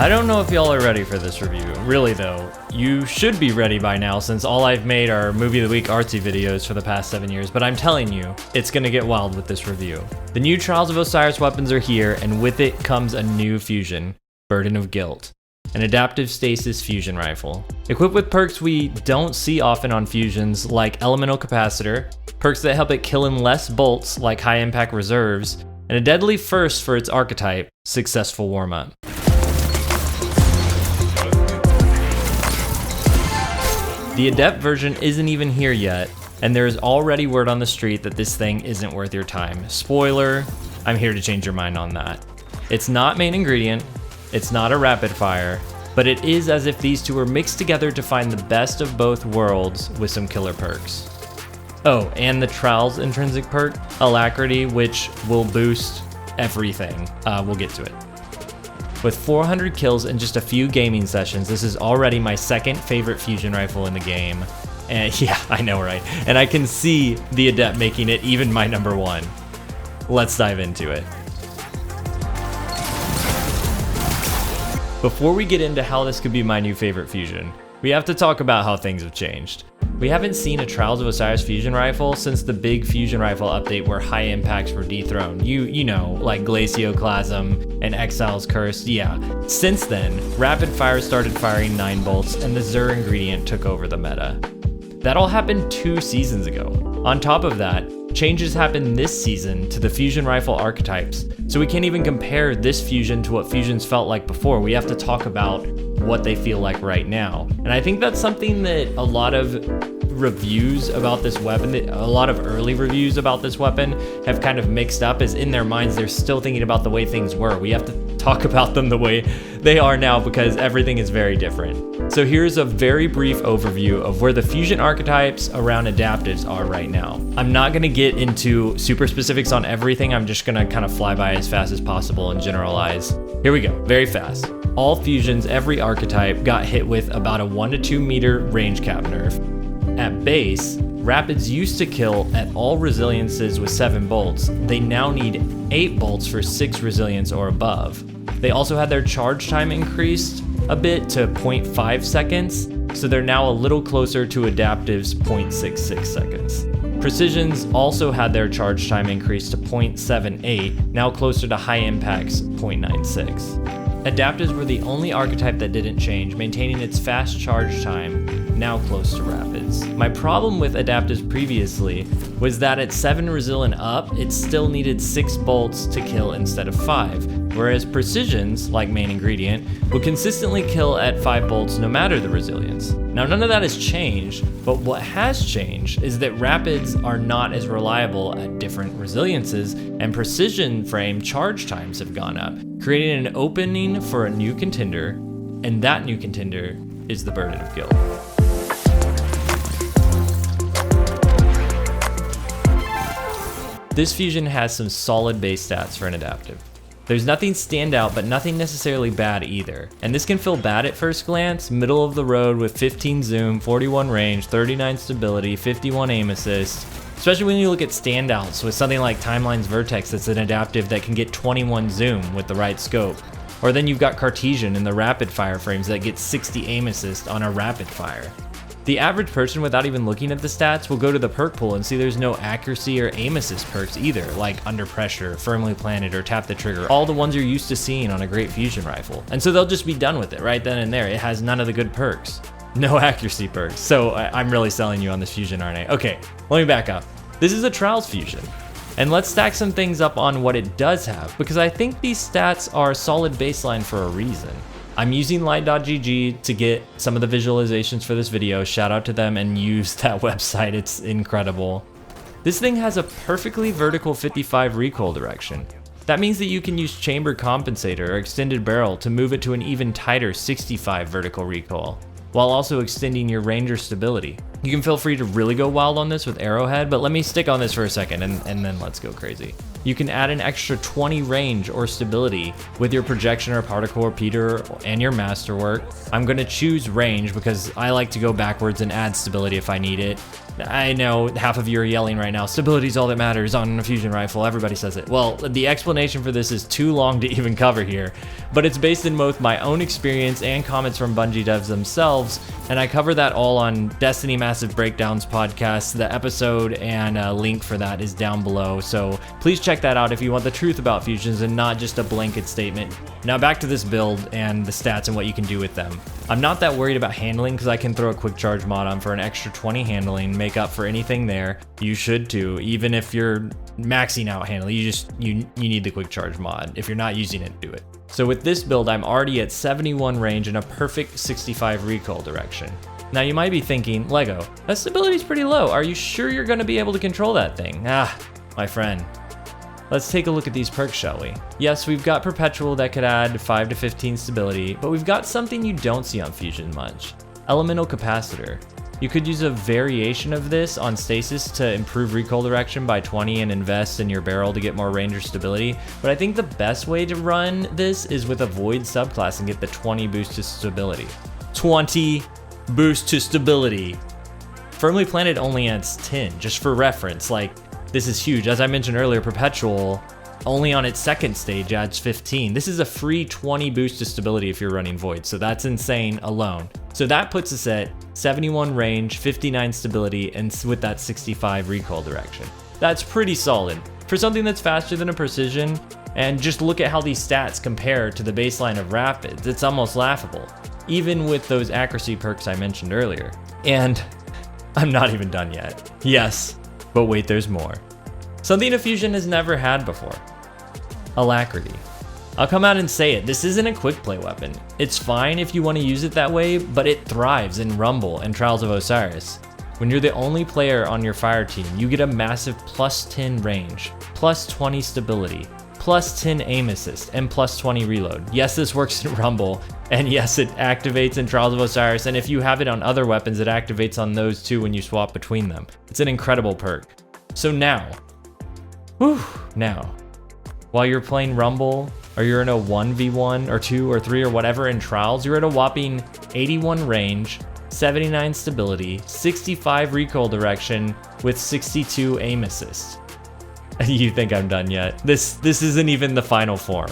I don't know if y'all are ready for this review. Really though, you should be ready by now since all I've made are Movie of the Week artsy videos for the past 7 years, but I'm telling you, it's gonna get wild with this review. The new Trials of Osiris weapons are here, and with it comes a new fusion, Burden of Guilt, an adaptive stasis fusion rifle. Equipped with perks we don't see often on fusions like Elemental Capacitor, perks that help it kill in less bolts like High Impact Reserves, and a deadly first for its archetype, Successful Warm-Up. The Adept version isn't even here yet, and there is already word on the street that this thing isn't worth your time. Spoiler, I'm here to change your mind on that. It's not main ingredient, it's not a rapid fire, but it is as if these two were mixed together to find the best of both worlds with some killer perks. Oh, and the Trials intrinsic perk, Alacrity, which will boost everything. We'll get to it. With 400 kills in just a few gaming sessions, this is already my second favorite fusion rifle in the game. And yeah, I know, right? And I can see the Adept making it even my number one. Let's dive into it. Before we get into how this could be my new favorite fusion, we have to talk about how things have changed. We haven't seen a Trials of Osiris fusion rifle since the big fusion rifle update where high impacts were dethroned. You know, like Glacioclasm and Exile's Curse. Yeah. Since then, rapid fire started firing 9 bolts and the Zur ingredient took over the meta. That all happened 2 seasons ago. On top of that, changes happened this season to the fusion rifle archetypes, so we can't even compare this fusion to what fusions felt like before. We have to talk about what they feel like right now. And I think that's something that a lot of reviews about this weapon, a lot of early reviews about this weapon have kind of mixed up, is in their minds they're still thinking about the way things were. We have to talk about them the way they are now because everything is very different. So here's a very brief overview of where the fusion archetypes around adaptives are right now. I'm not going to get into super specifics on everything, I'm just going to kind of fly by as fast as possible and generalize. Here we go, very fast. All fusions, every archetype got hit with about a 1 to 2 meter range cap nerf. At base, Rapids used to kill at all resiliences with 7 bolts. They now need 8 bolts for 6 resilience or above. They also had their charge time increased a bit to 0.5 seconds, so they're now a little closer to Adaptive's 0.66 seconds. Precisions also had their charge time increased to 0.78, now closer to High Impact's 0.96. Adaptives were the only archetype that didn't change, maintaining its fast charge time, now close to Rapids. My problem with Adaptives previously was that at 7 resil and up, it still needed 6 bolts to kill instead of 5, whereas Precisions, like main ingredient, would consistently kill at 5 bolts no matter the resilience. Now none of that has changed, but what has changed is that Rapids are not as reliable at different resiliences, and Precision frame charge times have gone up, creating an opening for a new contender, and that new contender is the Burden of Guilt. This fusion has some solid base stats for an adaptive. There's nothing standout, but nothing necessarily bad either. And this can feel bad at first glance, middle of the road with 15 zoom, 41 range, 39 stability, 51 aim assist, especially when you look at standouts with something like Timeline's Vertex that's an adaptive that can get 21 zoom with the right scope. Or then you've got Cartesian in the rapid fire frames that get 60 aim assist on a rapid fire. The average person without even looking at the stats will go to the perk pool and see there's no accuracy or aim assist perks either, like Under Pressure, Firmly Planted, or Tap the Trigger, all the ones you're used to seeing on a great fusion rifle. And so they'll just be done with it right then and there. It has none of the good perks. No accuracy perks. So I'm really selling you on this fusion, aren't I? Okay, let me back up. This is a Trials fusion. And let's stack some things up on what it does have, because I think these stats are a solid baseline for a reason. I'm using light.gg to get some of the visualizations for this video. Shout out to them and use that website, it's incredible. This thing has a perfectly vertical 55 recoil direction. That means that you can use chamber compensator or extended barrel to move it to an even tighter 65 vertical recoil, while also extending your range or stability. You can feel free to really go wild on this with Arrowhead, but let me stick on this for a second and then let's go crazy. You can add an extra 20 range or stability with your projection or particle repeater and your masterwork. I'm gonna choose range because I like to go backwards and add stability if I need it. I know half of you are yelling right now, stability is all that matters on a fusion rifle, everybody says it. Well, the explanation for this is too long to even cover here, but it's based in both my own experience and comments from Bungie devs themselves, and I cover that all on Destiny Massive Breakdowns podcast. The episode and a link for that is down below, so please check that out if you want the truth about fusions and not just a blanket statement. Now back to this build and the stats and what you can do with them. I'm not that worried about handling because I can throw a quick charge mod on for an extra 20 handling, make up for anything there. You should too, even if you're maxing out handling, you need the quick charge mod. If you're not using it, do it. So with this build, I'm already at 71 range and a perfect 65 recoil direction. Now you might be thinking, Lego, that stability's pretty low. Are you sure you're gonna be able to control that thing? Ah, my friend. Let's take a look at these perks, shall we? Yes, we've got Perpetual that could add 5 to 15 stability, but we've got something you don't see on Fusion much. Elemental Capacitor. You could use a variation of this on stasis to improve recoil direction by 20 and invest in your barrel to get more range or stability, but I think the best way to run this is with a Void subclass and get the 20 boost to stability. 20 boost to stability. Firmly Planted only adds 10, just for reference, like, this is huge. As I mentioned earlier, Perpetual, only on its second stage, adds 15. This is a free 20 boost to stability if you're running Void, so that's insane alone. So that puts us at 71 range, 59 stability, and with that 65 recoil direction. That's pretty solid. For something that's faster than a Precision, and just look at how these stats compare to the baseline of Rapids, it's almost laughable, even with those accuracy perks I mentioned earlier. And I'm not even done yet. Yes, but wait, there's more. Something a Fusion has never had before. Alacrity. I'll come out and say it, this isn't a quick play weapon. It's fine if you want to use it that way, but it thrives in Rumble and Trials of Osiris. When you're the only player on your fire team, you get a massive plus 10 range, plus 20 stability, plus 10 aim assist, and plus 20 reload. Yes, this works in Rumble, and yes, it activates in Trials of Osiris, and if you have it on other weapons, it activates on those too when you swap between them. It's an incredible perk. So now, while you're playing Rumble, or you're in a 1v1 or 2 or 3 or whatever in Trials, you're at a whopping 81 range, 79 stability, 65 recoil direction with 62 aim assist. You think I'm done yet? This isn't even the final form.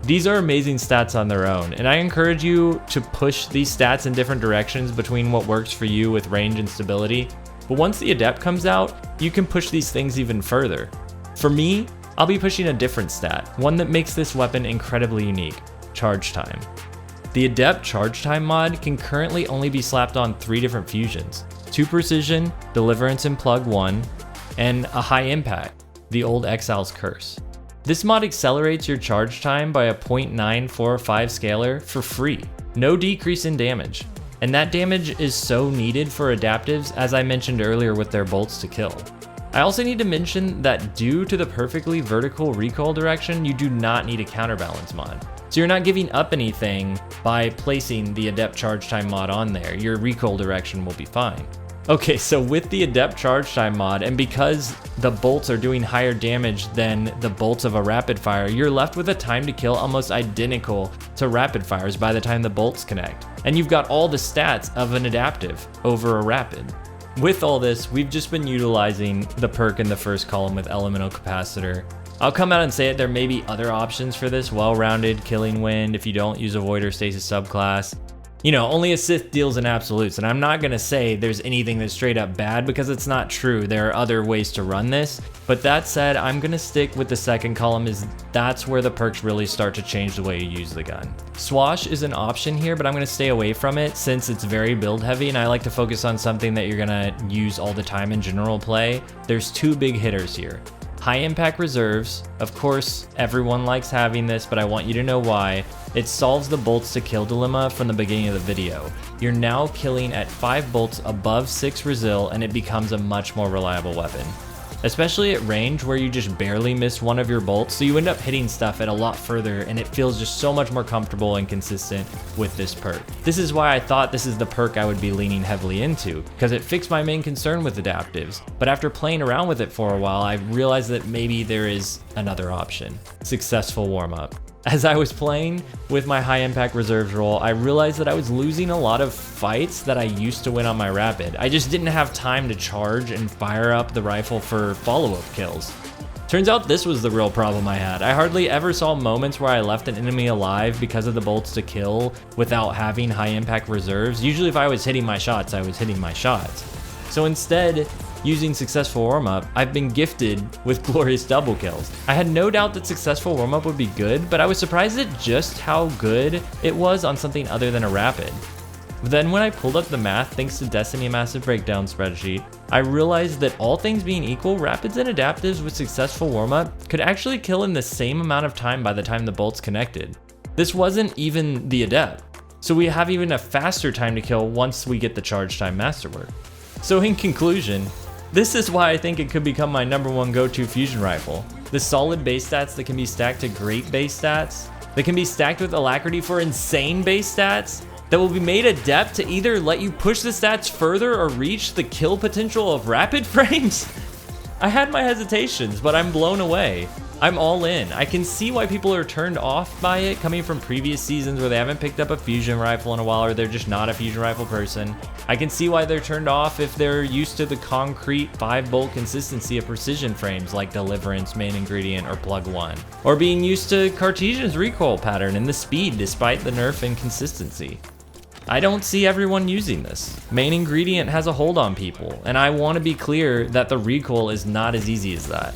These are amazing stats on their own, and I encourage you to push these stats in different directions between what works for you with range and stability. But once the Adept comes out, you can push these things even further. For me, I'll be pushing a different stat, one that makes this weapon incredibly unique: charge time. The Adept charge time mod can currently only be slapped on 3 different fusions: 2 Precision, Deliverance and Plug 1, and a high impact, the old Exile's Curse. This mod accelerates your charge time by a 0.945 scalar for free, no decrease in damage. And that damage is so needed for adaptives, as I mentioned earlier with their bolts to kill. I also need to mention that due to the perfectly vertical recoil direction, you do not need a counterbalance mod. So you're not giving up anything by placing the Adept charge time mod on there. Your recoil direction will be fine. Okay, so with the Adept charge time mod, and because the bolts are doing higher damage than the bolts of a rapid fire, you're left with a time to kill almost identical to rapid fires by the time the bolts connect. And you've got all the stats of an adaptive over a rapid. With all this, we've just been utilizing the perk in the first column with Elemental Capacitor. I'll come out and say it, there may be other options for this: well-rounded, Killing Wind if you don't use a Void or Stasis subclass. You know, only a Sith deals in absolutes, and I'm not gonna say there's anything that's straight up bad because it's not true. There are other ways to run this, but that said, I'm gonna stick with the second column, as that's where the perks really start to change the way you use the gun. Swash is an option here, but I'm gonna stay away from it since it's very build heavy, and I like to focus on something that you're gonna use all the time in general play. There's 2 big hitters here. High impact reserves. Of course, everyone likes having this, but I want you to know why. It solves the bolts to kill dilemma from the beginning of the video. You're now killing at 5 bolts above 6 resil, and it becomes a much more reliable weapon. Especially at range where you just barely miss one of your bolts, so you end up hitting stuff at a lot further, and it feels just so much more comfortable and consistent with this perk. This is why I thought this is the perk I would be leaning heavily into, because it fixed my main concern with adaptives. But after playing around with it for a while, I realized that maybe there is another option. Successful warm-up. As I was playing with my high impact reserves role, I realized that I was losing a lot of fights that I used to win on my rapid. I just didn't have time to charge and fire up the rifle for follow-up kills. Turns out this was the real problem I had. I hardly ever saw moments where I left an enemy alive because of the bolts to kill without having high impact reserves. Usually if I was hitting my shots, I was hitting my shots. So instead, using successful warm-up, I've been gifted with glorious double kills. I had no doubt that successful warm-up would be good, but I was surprised at just how good it was on something other than a rapid. Then when I pulled up the math thanks to Destiny Massive Breakdown spreadsheet, I realized that all things being equal, rapids and adaptives with successful warm-up could actually kill in the same amount of time by the time the bolts connected. This wasn't even the Adept, so we have even a faster time to kill once we get the charge time masterwork. So in conclusion, this is why I think it could become my #1 go-to fusion rifle. The solid base stats that can be stacked to great base stats, that can be stacked with alacrity for insane base stats, that will be made adept to either let you push the stats further or reach the kill potential of rapid frames. I had my hesitations, but I'm blown away. I'm all in. I can see why people are turned off by it coming from previous seasons where they haven't picked up a fusion rifle in a while or they're just not a fusion rifle person. I can see why they're turned off if they're used to the concrete 5-bolt consistency of precision frames like Deliverance, Main Ingredient, or Plug 1. Or being used to Cartesian's recoil pattern and the speed despite the nerf and consistency. I don't see everyone using this. Main Ingredient has a hold on people, and I want to be clear that the recoil is not as easy as that.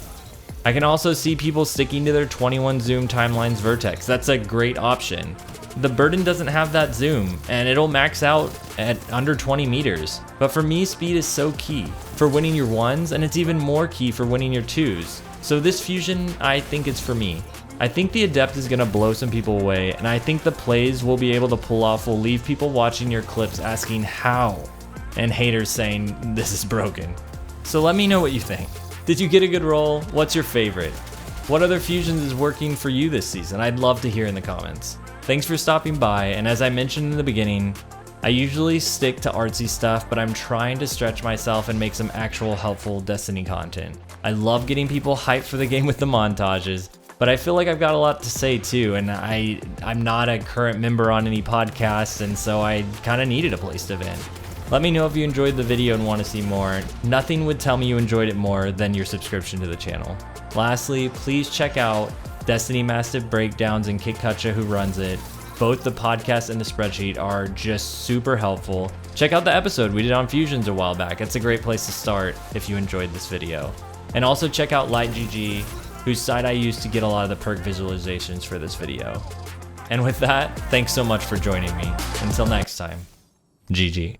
I can also see people sticking to their 21 zoom Timeline's Vertex. That's a great option. The Burden doesn't have that zoom, and it'll max out at under 20 meters. But for me, speed is so key for winning your 1s, and it's even more key for winning your 2s. So this fusion, I think it's for me. I think the Adept is gonna blow some people away, and I think the plays we'll be able to pull off will leave people watching your clips asking how, and haters saying this is broken. So let me know what you think. Did you get a good roll? What's your favorite? What other fusions is working for you this season? I'd love to hear in the comments. Thanks for stopping by, and as I mentioned in the beginning, I usually stick to artsy stuff, but I'm trying to stretch myself and make some actual helpful Destiny content. I love getting people hyped for the game with the montages, but I feel like I've got a lot to say too, and I'm not a current member on any podcasts, and so I kind of needed a place to vent. Let me know if you enjoyed the video and want to see more. Nothing would tell me you enjoyed it more than your subscription to the channel. Lastly, please check out Destiny Massive Breakdowns and Kit Kutcha, who runs it. Both the podcast and the spreadsheet are just super helpful. Check out the episode we did on fusions a while back. It's a great place to start if you enjoyed this video. And also check out LightGG, whose site I used to get a lot of the perk visualizations for this video. And with that, thanks so much for joining me. Until next time, GG.